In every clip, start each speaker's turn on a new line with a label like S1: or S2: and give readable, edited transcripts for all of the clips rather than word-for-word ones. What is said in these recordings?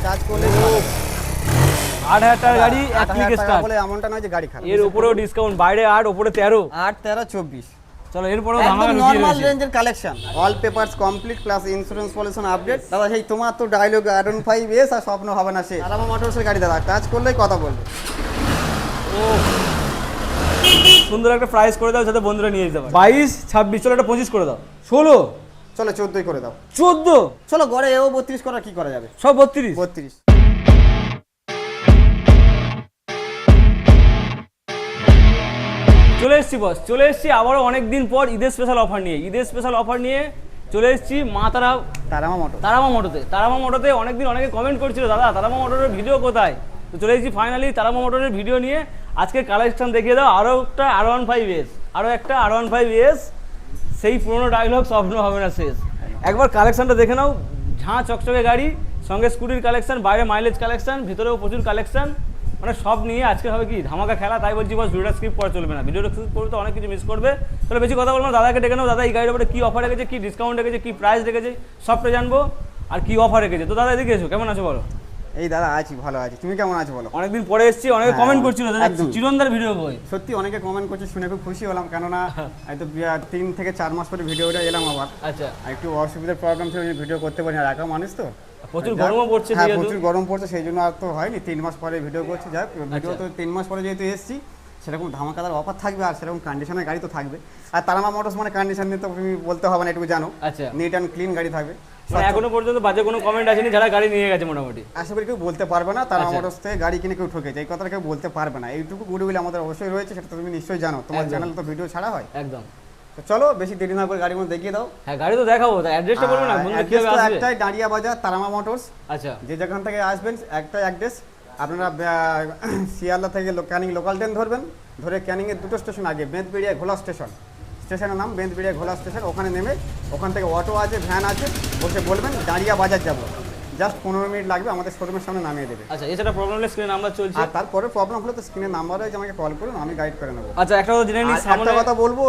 S1: Charge করলে
S2: 8,000 টাকার গাড়ি 1 ক্লিকে স্টার্ট।
S1: বলে এমনটা নয় যে গাড়ি খারাপ।
S2: এর উপরেও ডিসকাউন্ট, বাইরে 8 উপরে 13।
S1: 8 13 24।
S2: চলো এরপরেও
S1: একদম
S2: ধামাকা লুকিয়ে
S1: নরমাল
S2: রয়েছে।
S1: রেঞ্জের collection, all papers complete plus insurance pollution update. দাদা সেই তোমার তো ডায়লগ R15S আর স্বপ্ন হবে না সে। আরামা মোটরসের গাড়ি দাদা, টাচ করলেই কথা বলবে।
S2: ও সুন্দর একটা প্রাইস করে দাও যাতে বন্ধুরা নিয়ে যেতে পারে। 22 26 চলো একটা 25 করে দাও। 16
S1: চলো 14 করে দাও।
S2: 14
S1: চলো গড়ে এও 32 করা কি করা যাবে?
S2: সব 32।
S1: 32।
S2: চলে এসেছি বস, চলে এসেছি আবারও অনেকদিন পর ঈদের স্পেশাল অফার নিয়ে। ঈদের স্পেশাল অফার নিয়ে চলে এসেছি মা
S1: তারামা মোটর।
S2: তারামা মোটরতে। তারামা মোটরতে অনেকদিন অনেকে কমেন্ট করছিল দাদা তারামা মোটরের ভিডিও কোথায়, তো চলে এসেছি ফাইনালি তারামা মোটরের ভিডিও নিয়ে। আজকে কালেকশন দেখিয়ে দাও, আরও একটা R15S, আরও একটা R15S, সেই পুরোনো ডায়লগ স্বপ্ন হবে না শেষ। একবার কালেকশনটা দেখে নাও, ঝাঁ চকচকে গাড়ি, সঙ্গে স্কুটির কালেকশন, বাইরে মাইলেজ কালেকশন, ভিতরেও প্রচুর কালেকশন, মানে সব নিয়ে আজকে হবে কি ধামাকা খেলা। তাই বলছি বস ভিডিওটা স্কিপ করা চলবে না, ভিডিওটা স্কিপ করবে তো অনেক কিছু মিস করবে। তাহলে বেশি কথা বলবো না, দাদাকে ডেকে নাও। দাদা এই গাড়ির উপরে কী অফার রেখেছে, কী ডিসকাউন্ট রেখেছে, কী প্রাইস রেখেছে সবটা জানবো, আর কী অফার রেখেছে। তো দাদা এদিকে এসো, কেমন আছো বলো?
S1: এই দাদা আছি, ভালো আছি, তুমি কেমন আছো বলো?
S2: অনেকদিন পরে এসেছি, অনেকে কমেন্ট করছিল চিরন্দার ভিডিও বই।
S1: সত্যি অনেকে কমেন্ট করছে, শুনে খুব খুশি হলাম, কেননা হয়তো 3 থেকে 4 মাস পরে ভিডিওটা এলাম আবার।
S2: আচ্ছা,
S1: একটু অসুবিধার প্রবলেম ছিল, ভিডিও করতে পারি না, একা মানুষ তো,
S2: প্রচুর গরমও পড়ছে।
S1: হ্যাঁ প্রচুর গরম পড়ছে, সেই জন্য আর তো হয়নি। 3 মাস পরে ভিডিও করছি, যাক ভিডিও তো 3 মাস পরে যেহেতু এসেছি, সেরকম ধামাকাদার অফার থাকবে আর সেরকম কন্ডিশনের গাড়ি তো থাকবে। আর তারামা মোটরস মানে কন্ডিশন নিয়ে তো তুমি বলতে হবে না, এটুকু জানো।
S2: আচ্ছা,
S1: নিট অ্যান্ড ক্লিন গাড়ি থাকবে।
S2: এখনো পর্যন্ত বাজে কোনো কমেন্ট আসেনি যারা গাড়ি নিয়ে গেছে মোটামুটি।
S1: আশা করি কেউ বলতে পারবে না তারামা মোটরস থেকে গাড়ি কিনে কেউ ঠকেছে, এই কথাটা কেউ বলতে পারবে না। এইটুকু গুডউইল আমাদের অবশ্যই রয়েছে, সেটা তো তুমি নিশ্চয়ই জানো, তোমার চ্যানেল তো ভিডিও ছাড়া হয়।
S2: একদম।
S1: তো চলো বেশি দেরি না করে গাড়িগুলো দেখিয়ে দাও।
S2: হ্যাঁ গাড়ি তো দেখাবো, অ্যাড্রেসটা বলবো না, বন্ধুরা কিভাবে আসবে?
S1: একটাই ডাঁড়িয়া বাজার তারামা মোটরস।
S2: আচ্ছা,
S1: যে যেখান থেকে আসবেন একটাই অ্যাড্রেস। আপনারা শিয়ালদা থেকে ক্যানিং লোকাল ট্রেন ধরবেন, ধরে ক্যানিংয়ের 2টো স্টেশন আগে বেঁধবেড়িয়া ঘোলা স্টেশন, স্টেশনের নাম বেঁধবেড়িয়া ঘোলা স্টেশন, ওখানে নেমে ওখান থেকে অটো আছে, ভ্যান আছে, বসে বলবেন ডাঁড়িয়া বাজার যাবো, জাস্ট 15 মিনিট লাগবে, আমাদের শোরুমের সামনে নামিয়ে দেবে।
S2: আচ্ছা, এছাড়া প্রবলেম হলে স্ক্রিনে নাম্বার চলছে।
S1: আর তারপরে প্রবলেম হলে তো স্ক্রিনের নাম্বার আছে, আমাকে কল করুন, আমি গাইড করে নেবো।
S2: আচ্ছা, একটা কথা জেনে নিই,
S1: একটা কথা বলবো,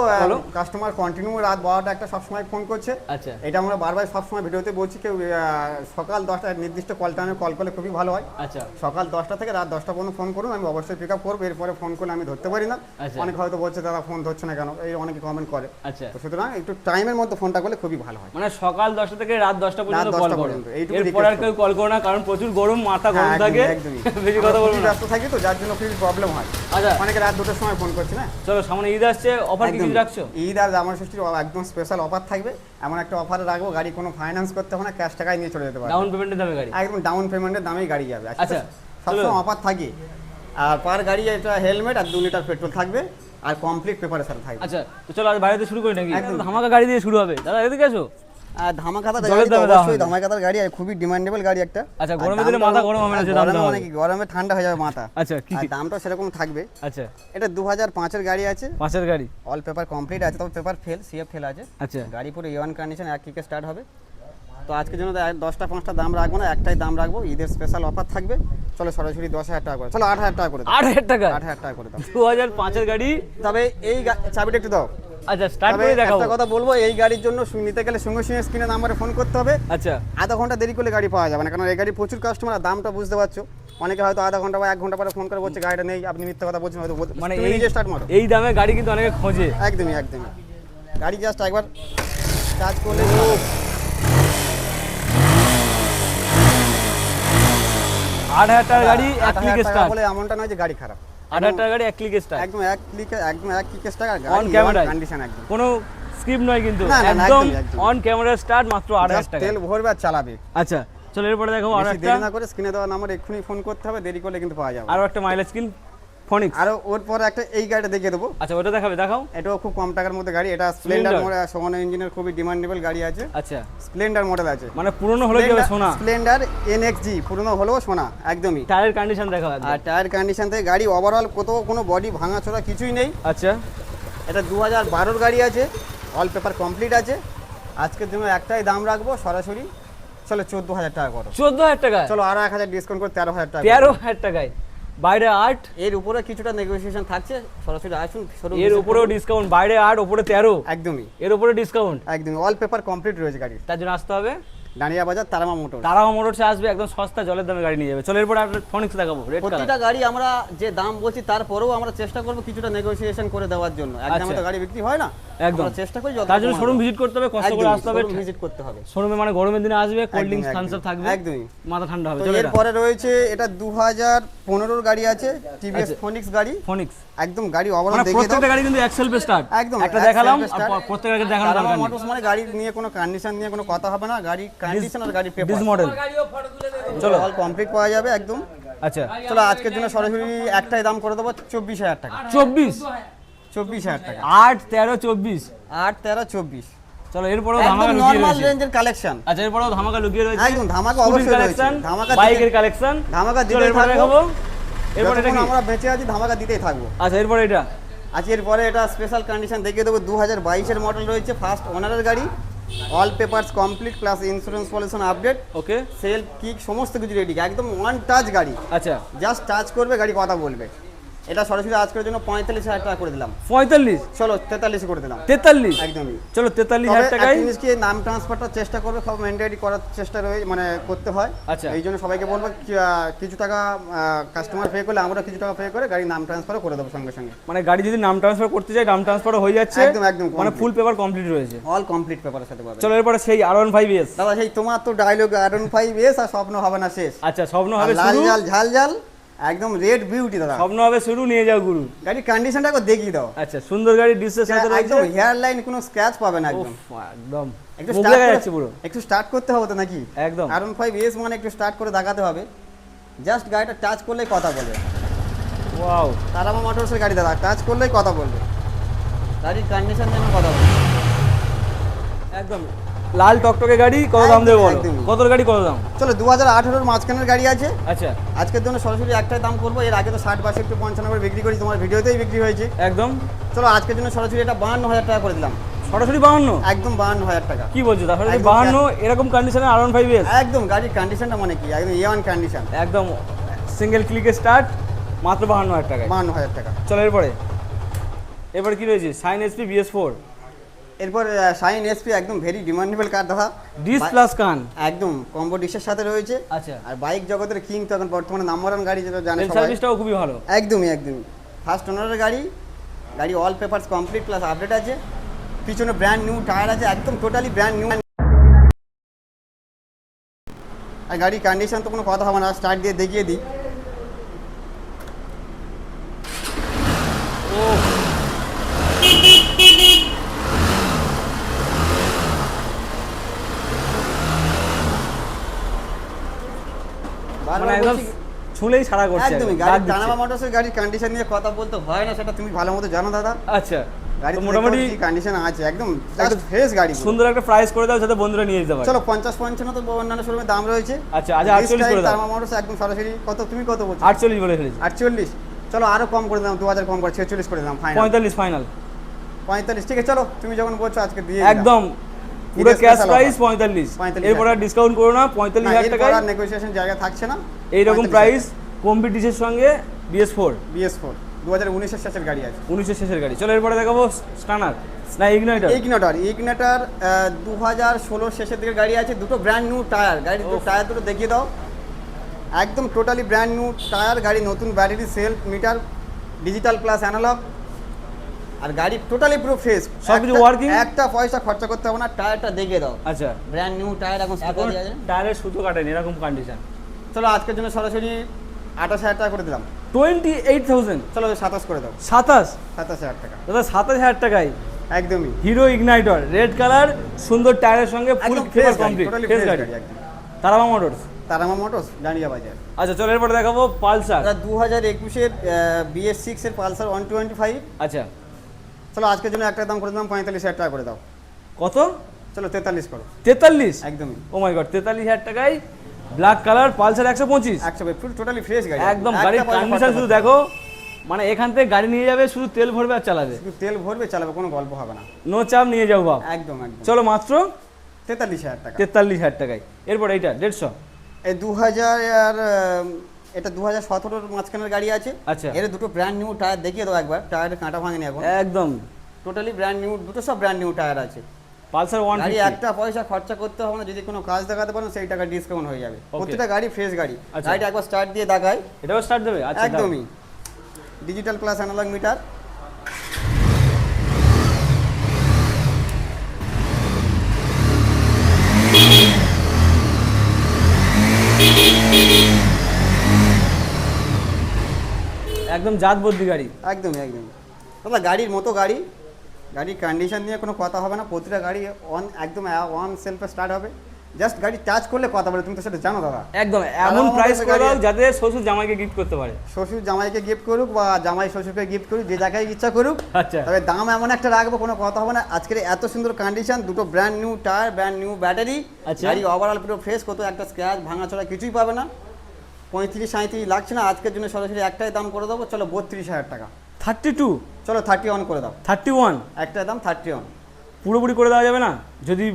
S1: কাস্টমার কন্টিনিউ রাত 12টা একটা সবসময় ফোন করছে।
S2: আচ্ছা,
S1: এটা আমরা বারবার সবসময় ভিডিওতে বলছি, কেউ সকাল 10টা নির্দিষ্ট কল টাইমে কল করলে খুবই ভালো হয়।
S2: আচ্ছা,
S1: সকাল 10টা থেকে রাত 10টা পর্যন্ত ফোন করুন, আমি অবশ্যই পিক আপ করবো। এরপরে ফোন করলে আমি ধরতে পারি না, অনেক হয়তো বলছে দাদা ফোন ধরছে না কেন, এই অনেকে কমেন্ট করে।
S2: আচ্ছা,
S1: তো সুতরাং একটু টাইমের মধ্যে ফোনটা করলে খুবই ভালো হয়।
S2: মানে সকাল 10টা থেকে রাত 10টা পর্যন্ত কল করুন,
S1: এইটুকু
S2: এরপর আর কেউ কল করো না, কারণ প্রচুর গরম, মাথা গরম থাকে, বেশি কথা বলবো না,
S1: ব্যস্ত থাকি তো, যার জন্য খুবই প্রবলেম হয়।
S2: আচ্ছা,
S1: অনেকে রাত 2টার সময় ফোন করছে না।
S2: চলো সামনে ঈদ আসছে, অফার কি কিছু রাখছো?
S1: ঈদ আর জামাই ষষ্ঠীর একদম স্পেশাল অফার থাকবে, এমন একটা অফারে রাখবো, গাড়ি কোনো ফাইন্যান্স করতে হবে না, ক্যাশ টাকায় নিয়ে চলে যেতে পারবে,
S2: ডাউন পেমেন্টের দামে গাড়ি,
S1: একদম ডাউন পেমেন্টের দামেই গাড়ি যাবে।
S2: আচ্ছা,
S1: সবসময় অফার থাকে। আর পার গাড়ি এটা হেলমেট আর 2 লিটার পেট্রোল থাকবে, আর কমপ্লিট পেপারের সাথে থাকবে।
S2: আচ্ছা, তো চলো আজ বাইরে শুরু করি নাকি? একদম ধামাকা গাড়ি দিয়ে শুরু হবে। দাদা এদিকে এসো।
S1: আর ধামাকাদার গাড়ি তো অবশ্যই ধামাকাদার গাড়ি, আর খুবই ডিমান্ডেবল গাড়ি একটা।
S2: আচ্ছা, গরমে দিলে মাথা গরম হবে না, যে দামটা
S1: মানে কি গরমে ঠান্ডা হয়ে যাবে মাথা।
S2: আচ্ছা, কি
S1: দামটা সেরকম থাকবে।
S2: আচ্ছা,
S1: এটা 2005 এর গাড়ি আছে,
S2: 5 এর গাড়ি,
S1: অল পেপার কমপ্লিট আছে, তবে পেপার ফেল, সিএফ ফেল আছে।
S2: আচ্ছা,
S1: গাড়ি পুরো A1 কন্ডিশন, 1 কিকে স্টার্ট হবে। তো আজকের জন্য 10টা 5টা দাম রাখবো না, একটাই দাম রাখবো, ঈদের স্পেশাল অফার থাকবে। চলো সরাসরি 10,000 টাকা করে, চলো 8,000 টাকা করে দাও।
S2: 8,000 টাকা?
S1: 8,000 টাকা করে দাও।
S2: 2005 এর গাড়ি,
S1: তবে এই চাবিটা একটু দাও।
S2: আচ্ছা, স্টার্ট করে দেখাও।
S1: একটা কথা বলবো, এই গাড়ির জন্য নিতে গেলে সঙ্গে সঙ্গে স্ক্রিনে নাম্বারে ফোন করতে হবে।
S2: আচ্ছা,
S1: আধা ঘন্টা দেরি করলে গাড়ি পাওয়া যাবে না, কারণ এই গাড়ি প্রচুর কাস্টমার, আর দামটা বুঝতে পারছো। অনেকে হয়তো আধা ঘন্টা বা 1 ঘন্টা পরে ফোন করে বলছে গাড়িটা নেই, আপনি মিথ্যা কথা বলছেন, হয়তো
S2: মানে
S1: এই যে স্টার্ট মারো,
S2: এই দামে গাড়ি কিন্তু অনেকে খোঁজে।
S1: একদমই একদমই। গাড়ি জাস্ট একবার চার্জ করলে
S2: 8,000 টাকার গাড়ি 1 ক্লিকে স্টার্ট
S1: বলে এমনটা নয় যে গাড়ি খারাপ।
S2: 8,000 টাকার গাড়ি 1 ক্লিকে স্টার্ট,
S1: একদম 1 ক্লিকে স্টার্ট,
S2: অন ক্যামেরা
S1: কন্ডিশন একদম,
S2: কোনো স্ক্রিপ্ট নয় কিন্তু,
S1: না, না,
S2: একদম
S1: একদম।
S2: অন ক্যামেরা স্টার্ট, মাত্র 8,000 টাকা।
S1: তেল ভরবে আর চালাবে।
S2: আচ্ছা, চলো এরপরে দেখো আর একটা,
S1: দেরি না করে স্ক্রিনে দেওয়া নাম্বার এক্ষুনি ফোন করতে হবে, দেরি করলে কিন্তু পাওয়া যাবে।
S2: আরো একটা মাইলেজ স্কিন ফনিক্স,
S1: আর ওর পরে একটা এই গাড়িটা দেখিয়ে দেবো।
S2: আচ্ছা, ওটা দেখাবে, দেখাও।
S1: এটাও খুব কম টাকার মধ্যে গাড়ি, এটা স্প্লেন্ডার মডেল, সোনা ইঞ্জিনের খুবই ডিমান্ডেবল গাড়ি আছে।
S2: আচ্ছা,
S1: স্প্লেন্ডার মডেল আছে,
S2: মানে পুরনো হলে কি হবে? সোনা
S1: স্প্লেন্ডার NXG, পুরনো হলেও সোনা একদমই।
S2: টায়ারের কন্ডিশন দেখাও একদম।
S1: আর টায়ার কন্ডিশন থেকে গাড়ি ওভারঅল কোনো বডি ভাঙাচোরা কিছুই নেই।
S2: আচ্ছা,
S1: এটা 2012 গাড়ি আছে, অল পেপার কমপ্লিট আছে। আজকের জন্য একটাই দাম রাখবো সরাসরি, চলো 14,000 টাকা করো।
S2: 14,000 টাকা?
S1: চলো আরো 1,000 ডিসকাউন্ট করে 13,000 টাকা।
S2: 13,000 টাকায়, বাইরে 8,
S1: এর উপরে কিছুটা নেগোসিয়েশন থাকছে, সরাসরি আসুন শোরুম।
S2: এর উপরেও ডিসকাউন্ট, বাইরে 8 উপরে 13,
S1: একদমই
S2: এর উপরে ডিসকাউন্ট,
S1: একদমই অল পেপার কমপ্লিট রয়েছে গাড়ি,
S2: তার জন্য আসতে হবে
S1: ডানিয়া বাজার তারামা মোটর।
S2: তারামা মোটরসে আসবে, একদম সস্তা জলের দামে গাড়ি নিয়ে যাবে। চলো এরপর আপনার ফনিক্স দেখাবো, রেড কালার।
S1: প্রতিটা গাড়ি আমরা যে দাম বলছি তারপরেও আমরা চেষ্টা করব কিছুটা নেগোসিয়েশন করে দেওয়ার জন্য। একদম তো গাড়ি বিক্রি হয় না,
S2: একদম
S1: আমরা চেষ্টা করি যত
S2: তার জন্য শোরুম ভিজিট করতে হবে, কষ্ট করে আসতে হবে,
S1: ভিজিট করতে হবে
S2: শোরুমে। মানে গরমের দিনে আসবে, কোল্ড ড্রিঙ্কস থামস আপ থাকবে,
S1: একদমই
S2: মাথা ঠান্ডা হবে।
S1: তো
S2: চলো
S1: এরপরে রয়েছে এটা 2015 গাড়ি আছে, টিভিএস
S2: আচ্ছা।
S1: ফোনিক্স গাড়ি,
S2: ফনিক্স
S1: একদম গাড়ি ওভারঅল
S2: মানে
S1: দেখে দাও।
S2: প্রত্যেকটা গাড়ি কিন্তু এক্সেল পে স্টার্ট,
S1: একদম
S2: একটা দেখালাম
S1: এক self
S2: আর
S1: start।
S2: প্রত্যেকটা গাড়ি দেখানো
S1: তারামা
S2: দরকার নেই।
S1: মোটরস মানে গাড়ি নিয়ে কোনো কন্ডিশন নিয়ে কোনো কথা হবে না, গাড়ি কন্ডিশন আর গাড়ি
S2: ডিস
S1: পেপার
S2: মডেল।
S1: চলো অল কমপ্লিট পাওয়া যাবে একদম।
S2: আচ্ছা
S1: চলো আজকের জন্য সরাসরি একটাই দাম করে দেবো 24,000 টাকা। 24,000 টাকা
S2: 8 13 24।
S1: 8 13 24
S2: চলো এরপরেও
S1: একদম
S2: ধামাকা লুকিয়ে
S1: নরমাল
S2: রয়েছে।
S1: রেঞ্জের কালেকশন।
S2: আচ্ছা এরপরেও ধামাকা লুকিয়ে রয়েছে,
S1: একদম ধামাকা অবশ্যই রয়েছে। ধামাকা
S2: বাইকের কালেকশন,
S1: ধামাকা
S2: চলো
S1: দিতেই
S2: এরপরে
S1: থাকবো।
S2: দেখাবো। এরপর এটা
S1: যতক্ষণ
S2: কি?
S1: আমরা বেঁচে আছি ধামাকা দিতেই থাকবো।
S2: আচ্ছা এরপর এটা
S1: আজকের পরে এটা স্পেশাল কন্ডিশন দেখিয়ে দেবো। 2022 এর মডেল রয়েছে, ফার্স্ট ওনারের গাড়ি, all papers complete plus insurance pollution update,
S2: okay.
S1: Self kick সমস্ত কিছু রেডি, একদম ওয়ান টাচ গাড়ি,
S2: আচ্ছা
S1: জাস্ট টাচ করবে গাড়ি কথা বলবে। এটা সরাসরি আজকের জন্য 45,000 টাকা করে দিলাম।
S2: 45
S1: চলো 43 করে দিলাম
S2: 43।
S1: একদমই।
S2: চলো 43,000
S1: তবে একটা
S2: টাকায়।
S1: জিনিস কি, নাম ট্রান্সফারটা চেষ্টা করবে, সব ম্যান্ডেটরি করার চেষ্টা রয়েছে, মানে করতে হয়।
S2: আচ্ছা।
S1: এই জন্য সবাইকে বলবো কিছু টাকা কাস্টমার পে করলে আমরা কিছু টাকা পে করে গাড়ি নাম ট্রান্সফারও করে দেবো সঙ্গে সঙ্গে।
S2: মানে গাড়ি যদি নাম ট্রান্সফার করতে চাই, নাম ট্রান্সফারও হয়ে যাচ্ছে,
S1: একদম একদম
S2: মানে
S1: complete।
S2: ফুল পেপার কমপ্লিট রয়েছে।
S1: অল কমপ্লিট পেপারের সাথে পাবে।
S2: চলো এরপরে সেই R15S।
S1: দাদা সেই তোমার তো ডায়লগ R15S আর স্বপ্ন হবে না শেষ।
S2: আচ্ছা স্বপ্ন
S1: আর
S2: হবে
S1: লাল
S2: শুরু,
S1: জাল ঝাল জাল একদম রেড বিউটি দাদা।
S2: স্বপ্ন হবে শুরু, নিয়ে যাও গুরু।
S1: গাড়ির কন্ডিশনটা একবার দেখিয়ে দাও।
S2: আচ্ছা সুন্দর গাড়ি, ডিসের সাথে রয়েছে,
S1: একদম হেয়ার লাইন কোনো স্ক্র্যাচ পাবে না একদম।
S2: উফ, একদম
S1: একটু
S2: মুখ
S1: স্টার্ট
S2: দেখা যাচ্ছে পুরো।
S1: একটু স্টার্ট করতে হবে তো নাকি?
S2: একদম
S1: R15S মানে একটু স্টার্ট করে দেখাতে হবে, জাস্ট গাড়িটা টাচ করলেই কথা বলবে।
S2: ওয়াও,
S1: তারামা মোটরসের গাড়ি দাদা, টাচ করলেই কথা বলবে, গাড়ির কন্ডিশন যেন কথা বলবে।
S2: একদম লাল টকটকে গাড়ি। কত দাম দেবো বলো?
S1: একদমই।
S2: কত গাড়ি কত দাম?
S1: চলো 2018 মাঝখানের গাড়ি আছে,
S2: আচ্ছা
S1: আজকের জন্য সরাসরি একটাই দাম করবো। এর আগে তো 60 62 95 করে বিক্রি করি, তোমার ভিডিওতেই বিক্রি হয়েছে।
S2: একদম।
S1: চলো আজকের জন্য সরাসরি এটা 52,000 টাকা করে দিলাম,
S2: সরাসরি 52?
S1: একদম 52,000 টাকা।
S2: কি বলছো? তাহলে
S1: একদম
S2: 52 এরকম কন্ডিশনে R15S?
S1: একদম গাড়ির কন্ডিশনটা মানে কি, একদম A1 কন্ডিশন,
S2: একদম সিঙ্গেল ক্লিকে স্টার্ট, মাত্র 52,000 টাকায়।
S1: 52,000 টাকা।
S2: চলো এরপরে কি রয়েছে? শাইন SP BS4
S1: এরপর শাইন এসপি, একদম ভেরি ডিমান্ডেবল কার দাদা,
S2: ডিস প্লাস কান,
S1: একদম কম্বো ডিশের সাথে রয়েছে।
S2: আচ্ছা।
S1: আর বাইক জগতের কিং তো এখন বর্তমানে নাম্বার ওয়ান গাড়ি, যেটা জানে
S2: তেল
S1: সবাই।
S2: সার্ভিসটাও খুবই ভালো।
S1: একদমই একদমই ফার্স্ট ওনারের গাড়ি, গাড়ি all papers complete plus update আছে, পিছনে ব্র্যান্ড নিউ টায়ার আছে, একদম টোটালি ব্র্যান্ড নিউ। আর গাড়ির কন্ডিশন তো কোনো কথা হবে না, স্টার্ট দিয়ে দেখিয়ে দিই।
S2: ও
S1: বারবার
S2: মানে একদম
S1: বলছি,
S2: ছুলেই ছাড়া করছে,
S1: একদমই
S2: একদম।
S1: গাড়ি
S2: দাগ দিচ্ছে।
S1: টানামা মোটরসের গাড়ির কন্ডিশন নিয়ে কথা বলতে হয় না, সেটা তুমি ভালো মতো জানো দাদা।
S2: আচ্ছা
S1: গাড়ি
S2: তো মোটামুটি
S1: কন্ডিশন আছে, একদম ফ্রেশ গাড়ি পুরো।
S2: সুন্দর একটা প্রাইস করে দাও যাতে বন্ধুরা নিয়ে যেতে পারে।
S1: চলো 50-55 তো অন্যান্য শোরুমে দাম রয়েছে।
S2: আচ্ছা আজ 48 করে দাও।
S1: টানামা মোটরস একদম সরাসরি কত, তুমি কত বলছো?
S2: 48 বলে ফেলেছি।
S1: 48। চলো আরো কম করে দিলাম, 2000 কম করে 46 করে দিলাম ফাইনাল।
S2: 45 ফাইনাল।
S1: 45 ঠিক আছে, চলো তুমি যখন বলছো আজকে দিয়ে
S2: একদম পুরো
S1: ঈদের
S2: ক্যাশ
S1: special
S2: প্রাইস
S1: offer।
S2: 45।
S1: 45,000
S2: এরপর আর ডিসকাউন্ট করো না, 45,000 টাকায়
S1: আর নেগোসিয়েশন জায়গা থাকছে না।
S2: এইরকম
S1: 45,000
S2: প্রাইস কম্পিটিশনের সঙ্গে BS4
S1: BS4 2019 এর শেষের গাড়ি আছে।
S2: 19 শেষের গাড়ি। চলো এরপরে দেখাবো স্টানার না ইগনাইটার।
S1: ইগনিটর 2016 শেষের দিকে গাড়ি আছে, দুটো ব্র্যান্ড নিউ টায়ার, গাড়ির টায়ার দুটো দেখিয়ে দাও, একদম টোটালি ব্র্যান্ড নিউ টায়ার, গাড়ি নতুন battery, self meter, digital plus analogue, আর গাড়ি টোটালি পুরো ফ্রেশ,
S2: সবকিছু working?
S1: একটা পয়সা খরচা করতে হবে না, টায়ারটা দেখিয়ে দাও,
S2: আচ্ছা
S1: ব্র্যান্ড নিউ টায়ার এখন
S2: এখন টায়ারের সুতো কাটেনি এরকম কন্ডিশন।
S1: চলো আজকের জন্য সরাসরি 28,000 টাকা করে দিলাম।
S2: 28,000।
S1: চলো 27 করে দাও,
S2: 27,000
S1: টাকা
S2: দাদা 27,000 টাকায়
S1: একদমই
S2: হিরো ইগনাইটর রেড কালার, সুন্দর টায়ারের সঙ্গে ফুল
S1: একদম
S2: ফেস
S1: ফ্রেশ গাড়ি,
S2: কমপ্লিট,
S1: টোটালি
S2: ফ্রেশ
S1: ফ্রেশ
S2: গাড়ি।
S1: গাড়ি একদম।
S2: তারামা মোটরস।
S1: তারামা মোটরস ডানিয়া বাজার।
S2: আচ্ছা চলো এরপরে দেখাবো পালসার।
S1: 2021 এর BS6 এর পালসার 125।
S2: আচ্ছা
S1: চলো আজকের জন্য একটা দাম করে দিলাম 45,000 টাকা করে দাও।
S2: কত?
S1: চলো 43 করো
S2: 43।
S1: একদমই।
S2: ও মাই গড 43,000 টাকায় ব্ল্যাক কালার পালসার 125।
S1: 100 ফুল টোটালি ফ্রেশ গাড়ি
S2: একদম
S1: একটা
S2: গাড়ির
S1: পয়সা
S2: কন্ডিশন
S1: খরচা
S2: শুধু
S1: করতে
S2: দেখো, মানে এখান থেকে গাড়ি নিয়ে যাবে, শুধু তেল ভরবে আর চালাবে,
S1: হবে না। শুধু তেল ভরবে চালাবে, কোনো গল্প হবে না,
S2: নো চাপ, নিয়ে যাও বাপ।
S1: একদম একদম।
S2: চলো মাত্র
S1: 43,000 টাকা।
S2: 43,000 টাকায়। এরপর এইটা 150।
S1: এই 2000 আর এটা 2017 এর মাঝখানের গাড়ি আছে।
S2: আচ্ছা।
S1: এর দুটো ব্র্যান্ড নিউ টায়ার দেখিয়ে দাও একবার, টায়ারের কাঁটা ভাঙেনি এখন,
S2: একদম
S1: টোটালি ব্র্যান্ড নিউ, দুটো সব ব্র্যান্ড নিউ টায়ার আছে।
S2: পালসার
S1: গাড়ি
S2: 150
S1: একটা পয়সা খরচা করতে হবে না, যদি কোনো কাজ দেখাতে পারেন সেই টাকা ডিসকাউন্ট হয়ে যাবে। প্রত্যেকটা গাড়ি ফ্রেশ গাড়ি।
S2: আচ্ছা।
S1: গাড়িটা একবার স্টার্ট দিয়ে দেখাই।
S2: এটাও স্টার্ট দেবে? আচ্ছা, দাও।
S1: একদমই ডিজিটাল প্লাস অ্যানালগ মিটার।
S2: একদম জাত বদ্যি গাড়ি।
S1: একদমই দাদা গাড়ির মতো গাড়ি, গাড়ির কন্ডিশন নিয়ে কোনো কথা হবে না। প্রতিটা গাড়ি একদম ওয়ান সেলফে স্টার্ট হবে, জাস্ট গাড়ি টাচ করলে কথা বলে, তুমি তো সেটা জানো দাদা।
S2: একদম এমন প্রাইস করে দাও যাতে শ্বশুর জামাইকে গিফট করতে পারে।
S1: শ্বশুর জামাইকে গিফট করুক বা জামাই শ্বশুরকে গিফট করুক, যে জায়গায় ইচ্ছা করুক।
S2: আচ্ছা,
S1: তবে দাম এমন একটা রাখবো কোনো কথা হবে না। আজকের এত সুন্দর কন্ডিশন, দুটো brand new tyre, brand new battery,
S2: আচ্ছা।
S1: গাড়ি ওভারঅল পুরো ফ্রেশ, কোথাও একটা স্ক্র্যাচ ভাঙাচোরা কিছুই পাবে না। 35-37 লাগছে না, আজকের জন্য সরাসরি একটাই দাম করে দেবো, চলো 32,000 টাকা।
S2: 32?
S1: চলো 31 করে দাও।
S2: 31
S1: একটাই দাম 31।
S2: পুরোপুরি করে দেওয়া যাবে না? যদি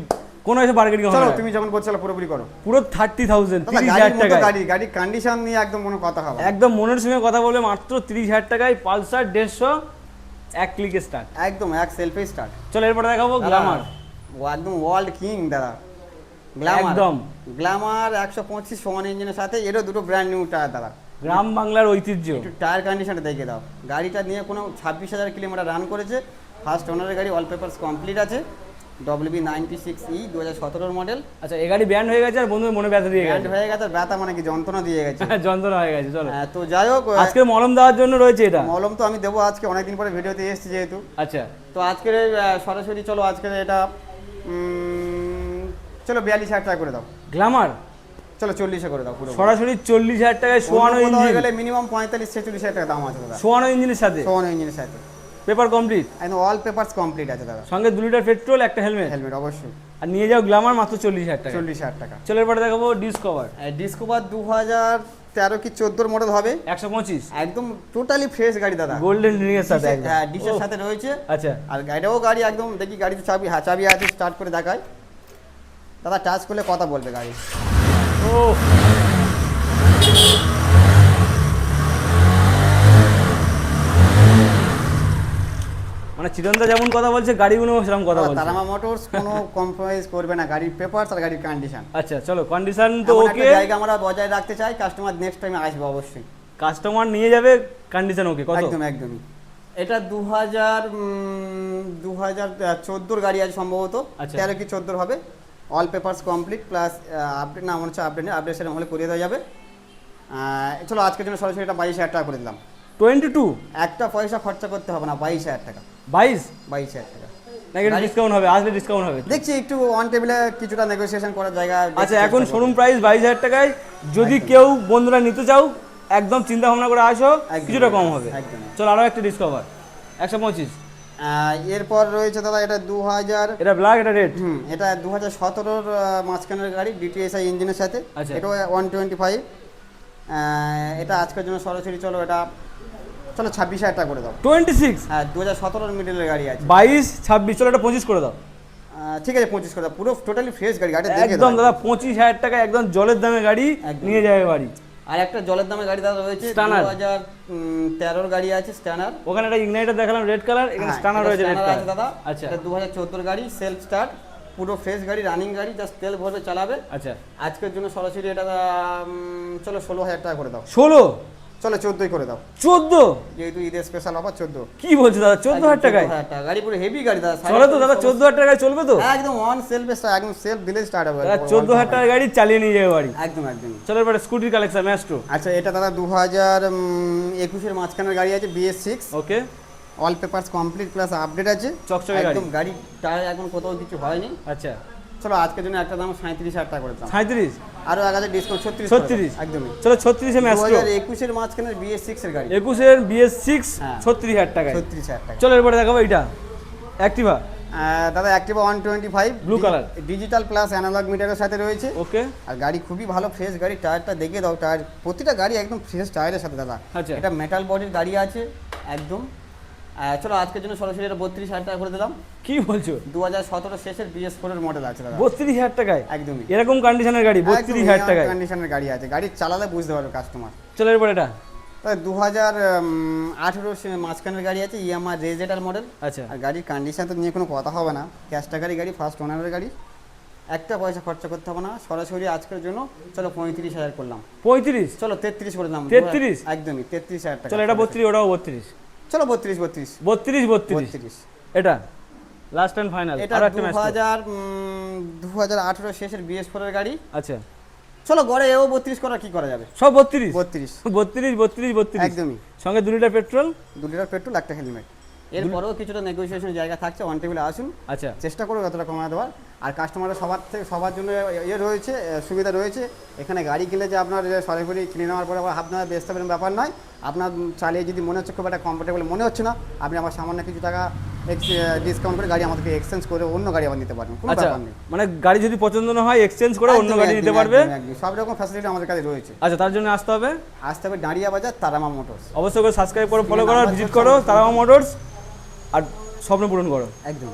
S2: কোনো এসে বার্গেনিং
S1: চলো
S2: হয়?
S1: তুমি যেমন বলছো পুরোপুরি করো।
S2: পুরো 30,000,
S1: দাদা,
S2: 30,000
S1: গাড়ির মতো
S2: টাকা।
S1: গাড়ি, গাড়ির কন্ডিশন নিয়ে একদম কোনো কথা হবে না।
S2: একদম মনের সঙ্গে কথা বলে মাত্র 30,000 টাকায় পালসার 150 এক ক্লিকে স্টার্ট।
S1: একদম এক সেলফে স্টার্ট।
S2: চলো এরপরে দেখাবো গ্ল্যামার।
S1: ও একদম ওয়ার্ল্ড কিং দাদা, গ্ল্যামার।
S2: একদম
S1: গ্ল্যামার 125 সমান ইঞ্জিনের সাথে, এরও দুটো ব্র্যান্ড নিউ টায়ার দাদা।
S2: গ্রাম বাংলার ঐতিহ্য।
S1: একটু টায়ার কন্ডিশনটা দেখে দাও। গাড়িটা নিয়ে কোনো 26,000 কিলোমিটার রান করেছে, ফার্স্ট ওনারের গাড়ি, অল পেপারস কমপ্লিট আছে। WB96E 2017 model.
S2: আচ্ছা, এই গাড়ি ব্যান্ড হয়ে গেছে আর বন্ধুদের মনে ব্যথা দিয়ে
S1: ব্র্যান্ড
S2: গেছে।
S1: হয়ে গেছে, ব্যথা মানে কি যন্ত্রণা দিয়ে গেছে।
S2: যন্ত্রণা হয়ে গেছে। চলো
S1: তো যাই হোক,
S2: আজকে মলম দেওয়ার জন্য রয়েছে এটা।
S1: মলম তো আমি দেবো আজকে, অনেকদিন পরে ভিডিওতে এসেছি যেহেতু।
S2: আচ্ছা,
S1: তো আজকের সরাসরি চলো আজকের এটা চলো 42,000 টাকা করে দাও।
S2: গ্ল্যামার
S1: চলো 40 করে দাও পুরো।
S2: সরাসরি 40,000 টাকায় শোয়ানো
S1: হয়ে
S2: ইঞ্জিন।
S1: গেলে মিনিমাম 45-46,000 টাকা দাম আছে দাদা।
S2: শোয়ানো ইঞ্জিনের সাথে,
S1: সোয়ানো ইঞ্জিনের সাথে,
S2: পেপার কমপ্লিট,
S1: একদম অল পেপারস কমপ্লিট আছে দাদা।
S2: সঙ্গে 2 লিটার পেট্রোল, একটা হেলমেট।
S1: হেলমেট অবশ্যই।
S2: আর নিয়ে যাও গ্ল্যামার মাত্র 40,000 টাকা।
S1: 40,000 টাকা।
S2: চলো এরপরে দেখাবো ডিসকভার।
S1: ডিসকভার 2013 কি 14 মডেল হবে।
S2: 125
S1: একদম টোটালি ফ্রেশ গাড়ি দাদা,
S2: গোল্ডেন রিং এর সাথে একদম।
S1: হ্যাঁ ডিশের সাথে রয়েছে।
S2: আচ্ছা,
S1: আর গাড়িটাও গাড়ি একদম, দেখি গাড়িতে চাবি, হ্যাঁ চাবি আছে, স্টার্ট করে দেখায় দাদা, টাচ করলে কথা বলবে গাড়ি।
S2: ও মানে চিরন্দা যেমন কথা বলছে গাড়িগুলো সেরকম কথা বলছে।
S1: তারামা মোটরস কোনো কম্প্রোমাইজ করবে না গাড়ির পেপারস আর গাড়ির কন্ডিশন।
S2: আচ্ছা চলো, কন্ডিশন তো
S1: এমন
S2: ওকে,
S1: একটা জায়গা আমরা বজায় রাখতে চাই, কাস্টমার নেক্সট টাইম আসবে অবশ্যই।
S2: কাস্টমার নিয়ে যাবে, কন্ডিশন ওকে। কত?
S1: একদমই। এটা 2014 গাড়ি আছে সম্ভবত,
S2: আচ্ছা।
S1: 13 কি 14 হবে। All papers complete plus update, না মনে হচ্ছে আপডেট সেরকম হলে করিয়ে দেওয়া যাবে। চলো আজকের জন্য সরাসরি এটা 22,000 টাকা করে দিলাম।
S2: 22
S1: একটা পয়সা খরচা করতে হবে না, 22,000 টাকা।
S2: 22,000
S1: টাকা
S2: নাকি ডিসকাউন্ট হবে? আসলে ডিসকাউন্ট হবে।
S1: দেখছি একটু অন টেবিলে কিছুটা নেগোসিয়েশন করার জায়গা।
S2: আচ্ছা, এখন শোরুম প্রাইস 22,000 টাকায়। যদি কেউ বন্ধুরা নিতে চাও, একদম চিন্তা ভাবনা করে আসো, কিছুটা কম হবে। চলো আরো একটা ডিসকভার 125।
S1: এরপর রয়েছে দাদা এটা 2000,
S2: এটা ব্ল্যাক, এটা রেড।
S1: এটা 2017-র মাঝখানের গাড়ি, DTSI ইঞ্জিনের সাথে।
S2: আচ্ছা।
S1: এটা 125। এটা আজকের জন্য সরাসরি চলো 26,000 টাকা করে দাও।
S2: 26?
S1: হ্যাঁ 2017-র মিডলের গাড়ি আছে।
S2: 22, 26, চলো এটা 25 করে দাও।
S1: ঠিক আছে 25 করে দাও, পুরো টোটালি ফ্রেশ গাড়ি, গাড়িটা দেখে
S2: একদম
S1: দাও।
S2: দাদা 25,000 টাকা একদম জলের দামে গাড়ি
S1: একদম।
S2: নিয়ে যাবে বাড়ি।
S1: আর একটা জলের দামে গাড়ি দাদা রয়েছে,
S2: Stunner।
S1: 2013-র গাড়ি আছে, স্ট্যানার।
S2: ওখানে একটা ইগনাইটার দেখালাম রেড কালার, এখানে স্টানার রয়েছে রেড
S1: আছে
S2: কালার
S1: দাদা।
S2: আচ্ছা
S1: এটা 2014-র গাড়ি, সেলফ স্টার্ট, পুরো ফ্রেশ গাড়ি, রানিং গাড়ি, জাস্ট তেল ভরবে চালাবে।
S2: আচ্ছা,
S1: আজকের জন্য সরাসরি এটা চলো 16,000 টাকা করে দাও।
S2: 16?
S1: চলো 14 করে দাও,
S2: 14?
S1: যেহেতু ঈদের স্পেশাল অফার 14।
S2: কি বলছো দাদা, 14,000 টাকায়?
S1: 14,000 টাকা গাড়ি, পুরো হেভি গাড়ি দাদা।
S2: চলো তো দাদা, 14,000 টাকায় চলবে তো?
S1: একদম অন সেলফ, একদম সেলফ দিলে স্টার্ট হবে।
S2: দাদা 14,000 টাকার গাড়ি চালিয়ে নিয়ে যাবে বাড়ি।
S1: একদম।
S2: চলো এবারে স্কুটির কালেকশন ম্যাস্ট্রো।
S1: আচ্ছা, এটা দাদা 2021-এর মাঝখানের গাড়ি আছে, BS6।
S2: Okay,
S1: all papers complete plus update আছে,
S2: চকচকে গাড়ি।
S1: একদম গাড়ি টায়ার এখন কোথাও কিছু হয়নি।
S2: আচ্ছা
S1: চলো আজকের জন্য একটা দাম 37,000 টাকা করে দাম।
S2: 37?
S1: আরো 1,000 ডিসকাউন্ট, 36।
S2: 36?
S1: একদমই।
S2: চলো 36 এ ম্যাস্ট্রো।
S1: 2021-এর মাঝখানের BS6 এর গাড়ি।
S2: 21-এর BS6
S1: হ্যাঁ।
S2: 36,000 টাকায়।
S1: 36,000 টাকা।
S2: চলো এরপরে দেখাবো এইটা অ্যাক্টিভা।
S1: দাদা Activa 125
S2: Blue color।
S1: Digital plus analog মিটারের সাথে রয়েছে।
S2: ওকে,
S1: আর গাড়ি খুবই ভালো ফ্রেশ গাড়ি, টায়ারটা দেখে দাও, টায়ার প্রতিটা গাড়ি একদম ফ্রেশ টায়ারের সাথে দাদা।
S2: আচ্ছা।
S1: এটা মেটাল বডির গাড়ি আছে একদম। চলো আজকের জন্য সরাসরি এটা 32,000 টাকা করে দিলাম।
S2: কি বলছো?
S1: 2017 শেষের BS4-এর মডেল আছে দাদা।
S2: 32,000 টাকায়?
S1: একদমই।
S2: এরকম কন্ডিশনের গাড়ি 32,000 টাকায়?
S1: কন্ডিশনের গাড়ি আছে, গাড়ি চালালে বুঝতে পারবে কাস্টমার।
S2: চলো এরপর এটা
S1: প্রায় 2018 মাঝখানের গাড়ি আছে, ইয়ামাহা রেজেটার মডেল।
S2: আচ্ছা
S1: আর গাড়ির কন্ডিশন তো নিয়ে কোনো কথা হবে না, ক্যাশ টাকারই গাড়ি, ফার্স্ট ওনারের গাড়ি, একটা পয়সা খরচা করতে হবে না। সরাসরি আজকের জন্য চলো 35,000 করলাম,
S2: 35,
S1: চলো 33 করে দিলাম।
S2: 33?
S1: একদমই 33,000 টাকা।
S2: চলো এটা 32, ওটাও 32,
S1: চলো 32।
S2: 32। এটা লাস্ট এন্ড ফাইনাল।
S1: এটা
S2: আর একটা ম্যাচ।
S1: 2018 শেষের BS4 এর গাড়ি।
S2: আচ্ছা
S1: চলো গড়ে এও 32 করা কি করা যাবে?
S2: সব 32,
S1: 32
S2: 32।
S1: একদমই।
S2: সঙ্গে 2 লিটার পেট্রোল,
S1: 2 লিটার পেট্রোল, একটা হেলমেট। এরপরেও কিছুটা নেগোসিয়েশনের জায়গা থাকছে, অন টেবিলে আসুন,
S2: আচ্ছা
S1: চেষ্টা করবো যতটা কমায় দেওয়ার। আর কাস্টমাররা সবার জন্য ইয়ে রয়েছে, সুবিধা রয়েছে। এখানে গাড়ি কিনলে যে আপনার যে সরাসরি কিনে নেওয়ার পরে আবার আপনার বেচতে পারেন ব্যাপার নয়। আপনার চালিয়ে যদি মনে হচ্ছে খুব একটা কমফোর্টেবল মনে হচ্ছে না, আপনি আমার সামান্য কিছু টাকা ডিসকাউন্ট করে গাড়ি আমাদেরকে এক্সচেঞ্জ করে অন্য গাড়ি আবার নিতে পারবেন, কোনো
S2: আচ্ছা,
S1: ব্যাপার নেই।
S2: মানে গাড়ি যদি পছন্দ না হয় এক্সচেঞ্জ করে অন্য গাড়ি নিতে
S1: একদমই,
S2: পারবে।
S1: একদমই। সব রকম ফ্যাসিলিটি আমাদের কাছে রয়েছে।
S2: আচ্ছা, তার জন্য আসতে হবে
S1: ডাঁড়িয়া বাজার, তারামা মোটরস।
S2: অবশ্যই করে সাবস্ক্রাইব করো, ফলো করো, ভিজিট করো তারামা মোটরস, আর স্বপ্ন পূরণ করো।
S1: একদম।